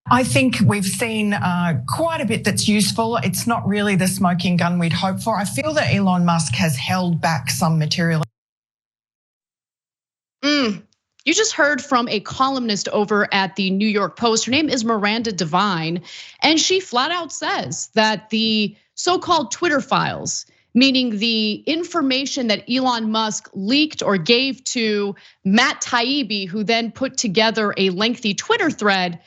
I think we've seen quite a bit that's useful. It's not really the smoking gun we'd hoped for. I feel that Elon Musk has held back some material. You just heard from a columnist over at the New York Post. Her name is Miranda Devine, and she flat out says that the so-called Twitter files, meaning the information that Elon Musk leaked or gave to Matt Taibbi, who then put together a lengthy Twitter thread,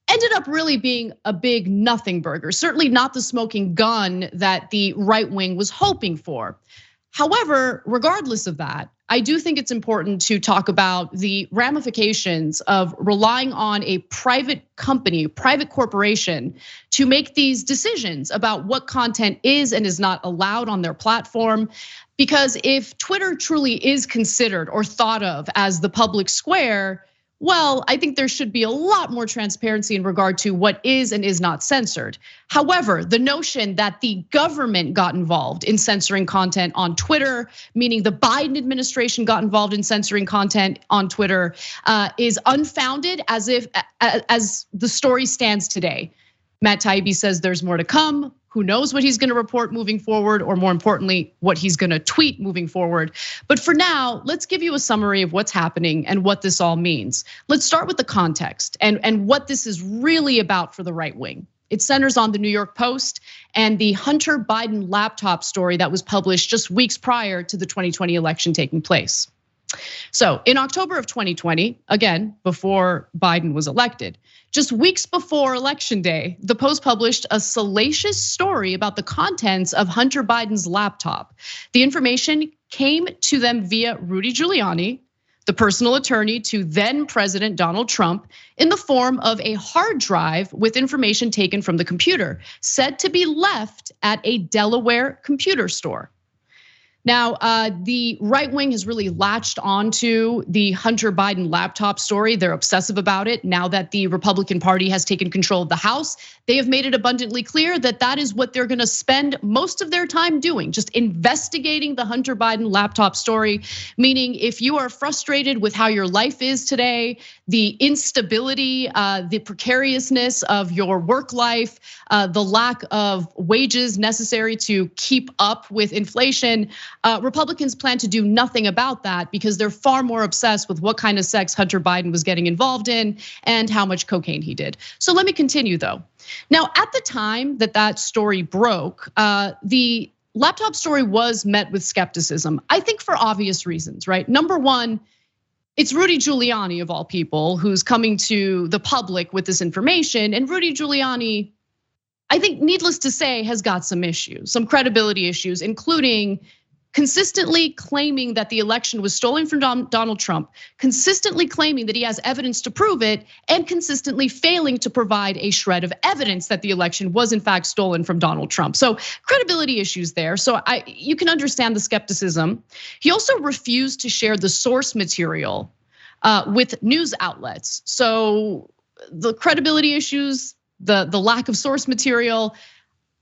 ended up really being a big nothing burger, certainly not the smoking gun that the right wing was hoping for. However, regardless of that, I do think it's important to talk about the ramifications of relying on a private company, private corporation to make these decisions about what content is and is not allowed on their platform. Because if Twitter truly is considered or thought of as the public square, well, I think there should be a lot more transparency in regard to what is and is not censored. However, the notion that the government got involved in censoring content on Twitter, meaning the Biden administration got involved in censoring content on Twitter, is unfounded as the story stands today. Matt Taibbi says there's more to come. Who knows what he's gonna report moving forward, or more importantly, what he's gonna tweet moving forward. But for now, let's give you a summary of what's happening and what this all means. Let's start with the context and what this is really about for the right wing. It centers on the New York Post and the Hunter Biden laptop story that was published just weeks prior to the 2020 election taking place. So in October of 2020, again, before Biden was elected, just weeks before election day, the Post published a salacious story about the contents of Hunter Biden's laptop. The information came to them via Rudy Giuliani, the personal attorney to then President Donald Trump, in the form of a hard drive with information taken from the computer, said to be left at a Delaware computer store. Now, the right wing has really latched onto the Hunter Biden laptop story. They're obsessive about it. Now that the Republican Party has taken control of the House, they have made it abundantly clear that that is what they're gonna spend most of their time doing, just investigating the Hunter Biden laptop story. Meaning, if you are frustrated with how your life is today, the instability, the precariousness of your work life, the lack of wages necessary to keep up with inflation, Republicans plan to do nothing about that because they're far more obsessed with what kind of sex Hunter Biden was getting involved in and how much cocaine he did. So let me continue though. Now, at the time that that story broke, the laptop story was met with skepticism, I think for obvious reasons, right? Number one, it's Rudy Giuliani of all people who's coming to the public with this information, and Rudy Giuliani, I think needless to say, has got some issues, some credibility issues, including consistently claiming that the election was stolen from Donald Trump, consistently claiming that he has evidence to prove it, and consistently failing to provide a shred of evidence that the election was in fact stolen from Donald Trump. So credibility issues there. So you can understand the skepticism. He also refused to share the source material with news outlets. So the credibility issues, the lack of source material,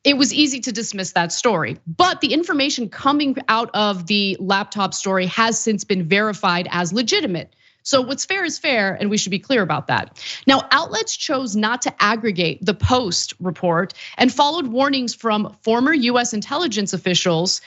it was easy to dismiss that story. But the information coming out of the laptop story has since been verified as legitimate. So what's fair is fair, and we should be clear about that. Now, outlets chose not to aggregate the Post report and followed warnings from former US intelligence officials,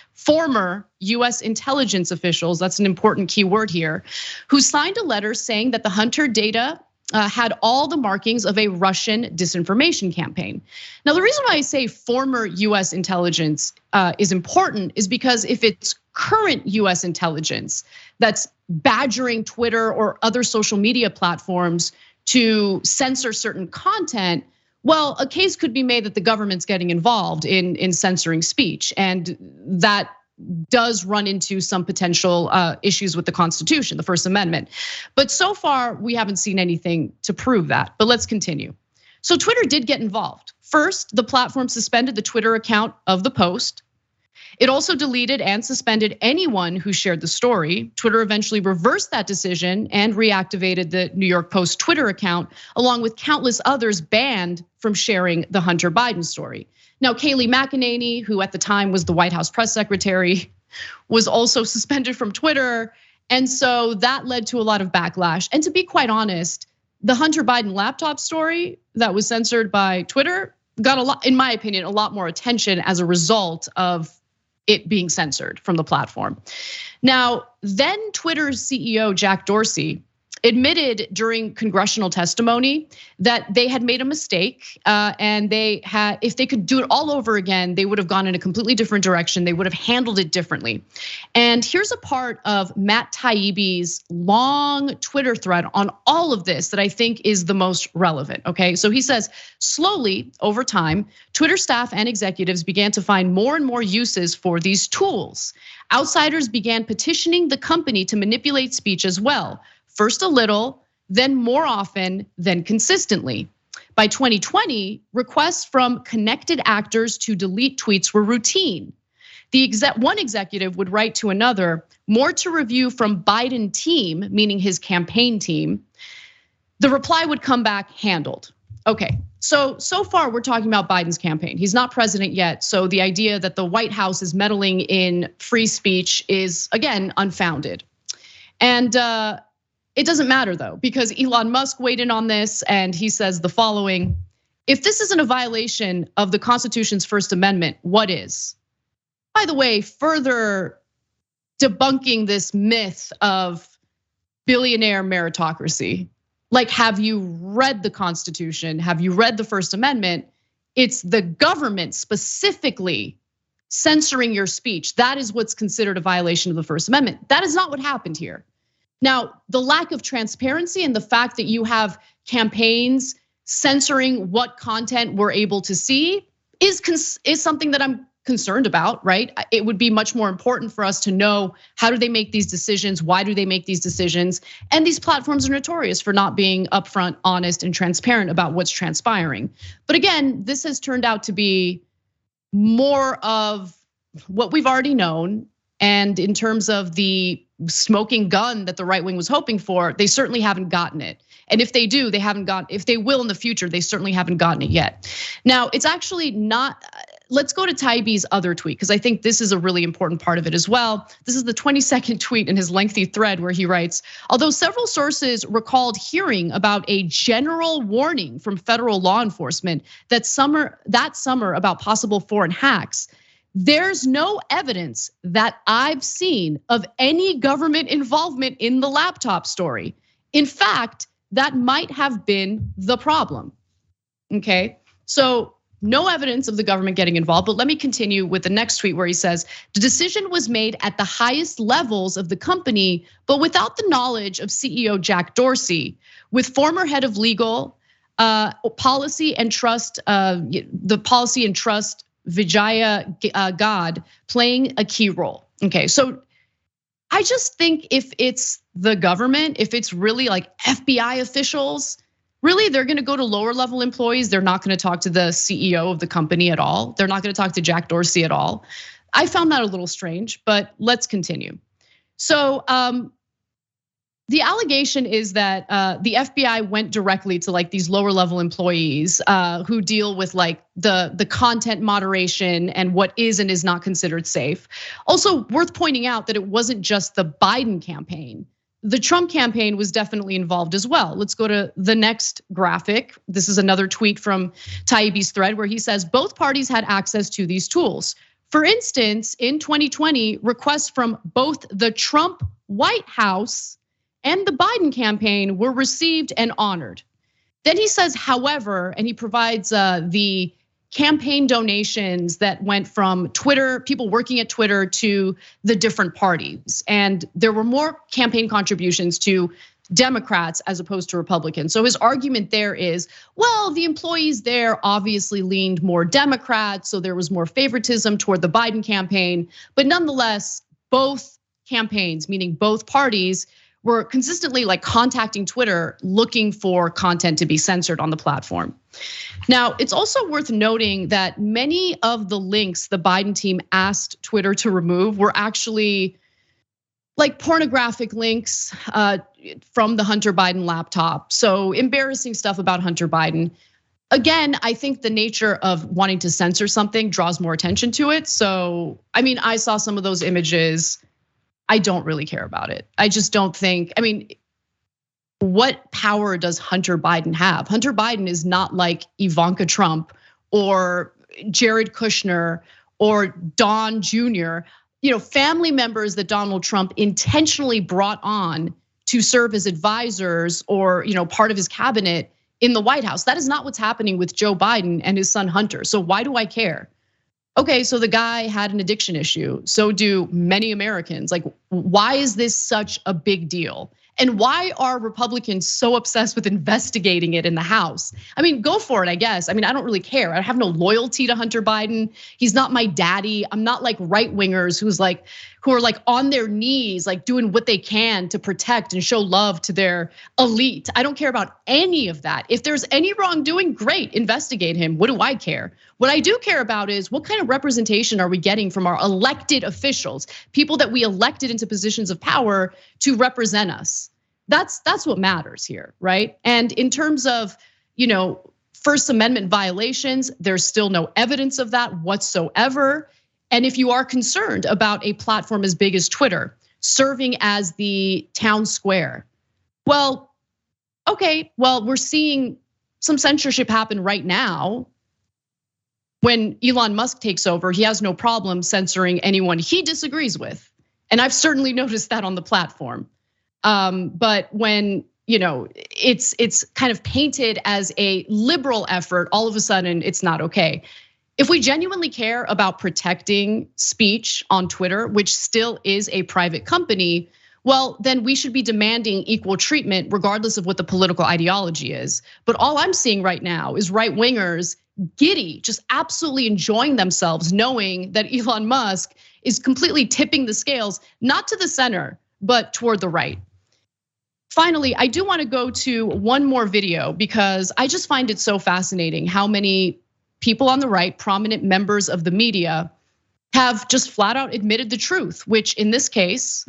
that's an important key word here, who signed a letter saying that the Hunter data had all the markings of a Russian disinformation campaign. Now, the reason why I say former US intelligence is important is because if it's current US intelligence that's badgering Twitter or other social media platforms to censor certain content, well, a case could be made that the government's getting involved in censoring speech, and that does run into some potential issues with the Constitution, the First Amendment. But so far, we haven't seen anything to prove that, but let's continue. So Twitter did get involved. First, the platform suspended the Twitter account of the Post. It also deleted and suspended anyone who shared the story. Twitter eventually reversed that decision and reactivated the New York Post Twitter account, along with countless others banned from sharing the Hunter Biden story. Now, Kayleigh McEnany, who at the time was the White House press secretary, was also suspended from Twitter. And so that led to a lot of backlash. And to be quite honest, the Hunter Biden laptop story that was censored by Twitter got a lot, in my opinion, a lot more attention as a result of it being censored from the platform. Now, then Twitter's CEO, Jack Dorsey, admitted during congressional testimony that they had made a mistake, and if they could do it all over again, they would have gone in a completely different direction. They would have handled it differently. And here's a part of Matt Taibbi's long Twitter thread on all of this that I think is the most relevant, okay? So he says, slowly over time, Twitter staff and executives began to find more and more uses for these tools. Outsiders began petitioning the company to manipulate speech as well. First a little, then more often, then consistently. By 2020, requests from connected actors to delete tweets were routine. One executive would write to another, more to review from Biden team, meaning his campaign team. The reply would come back handled. Okay, so far we're talking about Biden's campaign. He's not president yet, so the idea that the White House is meddling in free speech is, again, unfounded. And it doesn't matter though, because Elon Musk weighed in on this and he says the following: if this isn't a violation of the Constitution's First Amendment, what is? By the way, further debunking this myth of billionaire meritocracy. Like, have you read the Constitution? Have you read the First Amendment? It's the government specifically censoring your speech. That is what's considered a violation of the First Amendment. That is not what happened here. Now, the lack of transparency and the fact that you have campaigns censoring what content we're able to see is something that I'm concerned about, right? It would be much more important for us to know, how do they make these decisions? Why do they make these decisions? And these platforms are notorious for not being upfront, honest, and transparent about what's transpiring. But again, this has turned out to be more of what we've already known. And in terms of the smoking gun that the right wing was hoping for, they certainly haven't gotten it. And if they do, they haven't got. If they will in the future, they certainly haven't gotten it yet. Now, it's actually not. Let's go to Taibbi's other tweet, because I think this is a really important part of it as well. This is the 22nd tweet in his lengthy thread where he writes, although several sources recalled hearing about a general warning from federal law enforcement that summer about possible foreign hacks, there's no evidence that I've seen of any government involvement in the laptop story. In fact, that might have been the problem, okay? So no evidence of the government getting involved, but let me continue with the next tweet where he says, the decision was made at the highest levels of the company, but without the knowledge of CEO Jack Dorsey, with former head of legal, policy and trust, the policy and trust Vijaya God playing a key role. Okay, so I just think if it's the government, if it's really like FBI officials, really they're gonna go to lower level employees. They're not gonna talk to the CEO of the company at all. They're not gonna talk to Jack Dorsey at all. I found that a little strange, but let's continue. So the allegation is that the FBI went directly to like these lower level employees who deal with like the content moderation and what is and is not considered safe. Also worth pointing out that it wasn't just the Biden campaign. The Trump campaign was definitely involved as well. Let's go to the next graphic. This is another tweet from Taibbi's thread where he says both parties had access to these tools. For instance, in 2020, requests from both the Trump White House and the Biden campaign were received and honored. Then he says, however, and he provides the campaign donations that went from Twitter, people working at Twitter, to the different parties. And there were more campaign contributions to Democrats as opposed to Republicans. So his argument there is, well, the employees there obviously leaned more Democrat, so there was more favoritism toward the Biden campaign. But nonetheless, both campaigns, meaning both parties, were consistently like contacting Twitter looking for content to be censored on the platform. Now, it's also worth noting that many of the links the Biden team asked Twitter to remove were actually like pornographic links from the Hunter Biden laptop. So embarrassing stuff about Hunter Biden. Again, I think the nature of wanting to censor something draws more attention to it. So, I mean, I saw some of those images. I don't really care about it. I just don't think, I mean, what power does Hunter Biden have? Hunter Biden is not like Ivanka Trump or Jared Kushner or Don Jr., family members that Donald Trump intentionally brought on to serve as advisors or part of his cabinet in the White House. That is not what's happening with Joe Biden and his son Hunter. So why do I care? Okay, so the guy had an addiction issue. So do many Americans. Like, why is this such a big deal? And why are Republicans so obsessed with investigating it in the House? I mean, go for it, I guess. I mean, I don't really care. I have no loyalty to Hunter Biden. He's not my daddy. I'm not like right wingers who are like on their knees, like doing what they can to protect and show love to their elite. I don't care about any of that. If there's any wrongdoing, great, investigate him. What do I care? What I do care about is what kind of representation are we getting from our elected officials, people that we elected into positions of power to represent us. That's what matters here, right? And in terms of, First Amendment violations, there's still no evidence of that whatsoever. And if you are concerned about a platform as big as Twitter serving as the town square, well, okay, we're seeing some censorship happen right now. When Elon Musk takes over, he has no problem censoring anyone he disagrees with. And I've certainly noticed that on the platform. But when it's kind of painted as a liberal effort, all of a sudden it's not okay. If we genuinely care about protecting speech on Twitter, which still is a private company, well, then we should be demanding equal treatment regardless of what the political ideology is. But all I'm seeing right now is right wingers giddy, just absolutely enjoying themselves, knowing that Elon Musk is completely tipping the scales, not to the center, but toward the right. Finally, I do want to go to one more video because I just find it so fascinating how many people on the right, prominent members of the media, have just flat out admitted the truth, which in this case,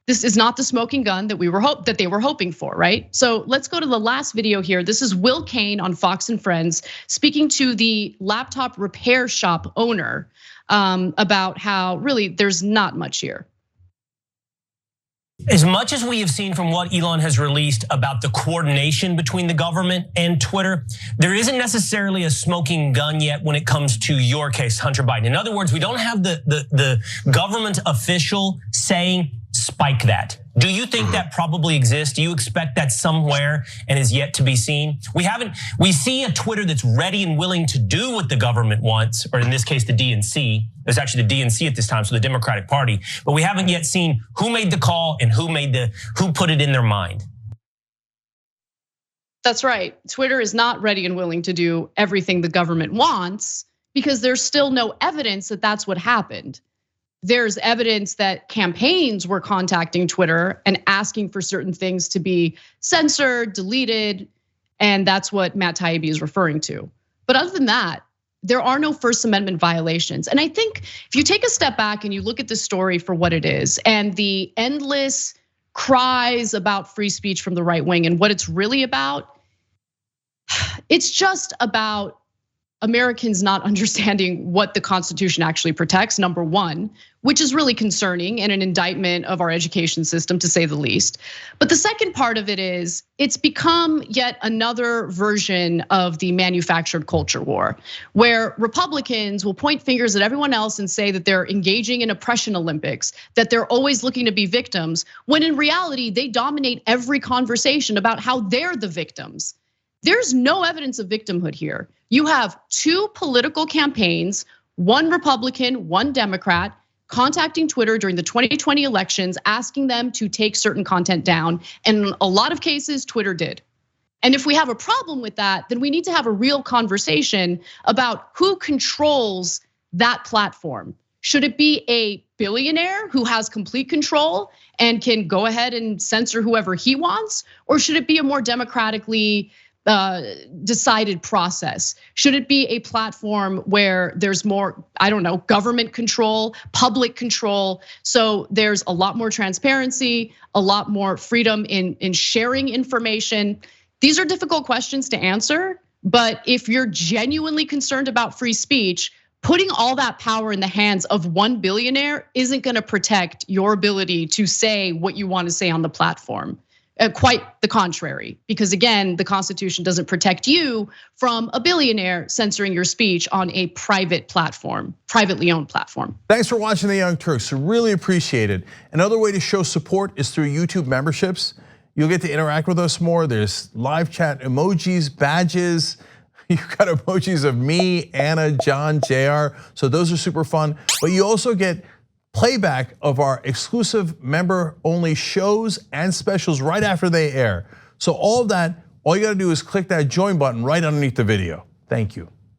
this is not the smoking gun that they were hoping for, right? So let's go to the last video here. This is Will Cain on Fox and Friends speaking to the laptop repair shop owner about how really there's not much here. As much as we have seen from what Elon has released about the coordination between the government and Twitter, there isn't necessarily a smoking gun yet when it comes to your case, Hunter Biden. In other words, we don't have the government official saying, spike that. Do you think that probably exists? Do you expect that somewhere and is yet to be seen? We see a Twitter that's ready and willing to do what the government wants, or in this case, the DNC. There's actually the DNC at this time, so the Democratic Party, but we haven't yet seen who made the call and who put it in their mind. That's right. Twitter is not ready and willing to do everything the government wants because there's still no evidence that that's what happened. There's evidence that campaigns were contacting Twitter and asking for certain things to be censored, deleted, and that's what Matt Taibbi is referring to. But other than that, there are no First Amendment violations. And I think if you take a step back and you look at the story for what it is and the endless cries about free speech from the right wing and what it's really about, it's just about Americans not understanding what the Constitution actually protects, number one, which is really concerning and an indictment of our education system, to say the least. But the second part of it is it's become yet another version of the manufactured culture war, where Republicans will point fingers at everyone else and say that they're engaging in oppression Olympics, that they're always looking to be victims, when in reality, they dominate every conversation about how they're the victims. There's no evidence of victimhood here. You have two political campaigns, one Republican, one Democrat, contacting Twitter during the 2020 elections, asking them to take certain content down. And in a lot of cases, Twitter did. And if we have a problem with that, then we need to have a real conversation about who controls that platform. Should it be a billionaire who has complete control and can go ahead and censor whoever he wants? Or should it be a more democratically decided process? Should it be a platform where there's more, I don't know, government control, public control? So there's a lot more transparency, a lot more freedom in sharing information. These are difficult questions to answer, but if you're genuinely concerned about free speech, putting all that power in the hands of one billionaire isn't gonna protect your ability to say what you want to say on the platform. Quite the contrary, because again, the Constitution doesn't protect you from a billionaire censoring your speech on a private platform, privately owned platform. Thanks for watching the Young Turks, really appreciate it. Another way to show support is through YouTube memberships. You'll get to interact with us more. There's live chat emojis, badges. You've got emojis of me, Anna, John, JR. So those are super fun. But you also get playback of our exclusive member-only shows and specials right after they air. So all of that, all you gotta do is click that join button right underneath the video. Thank you.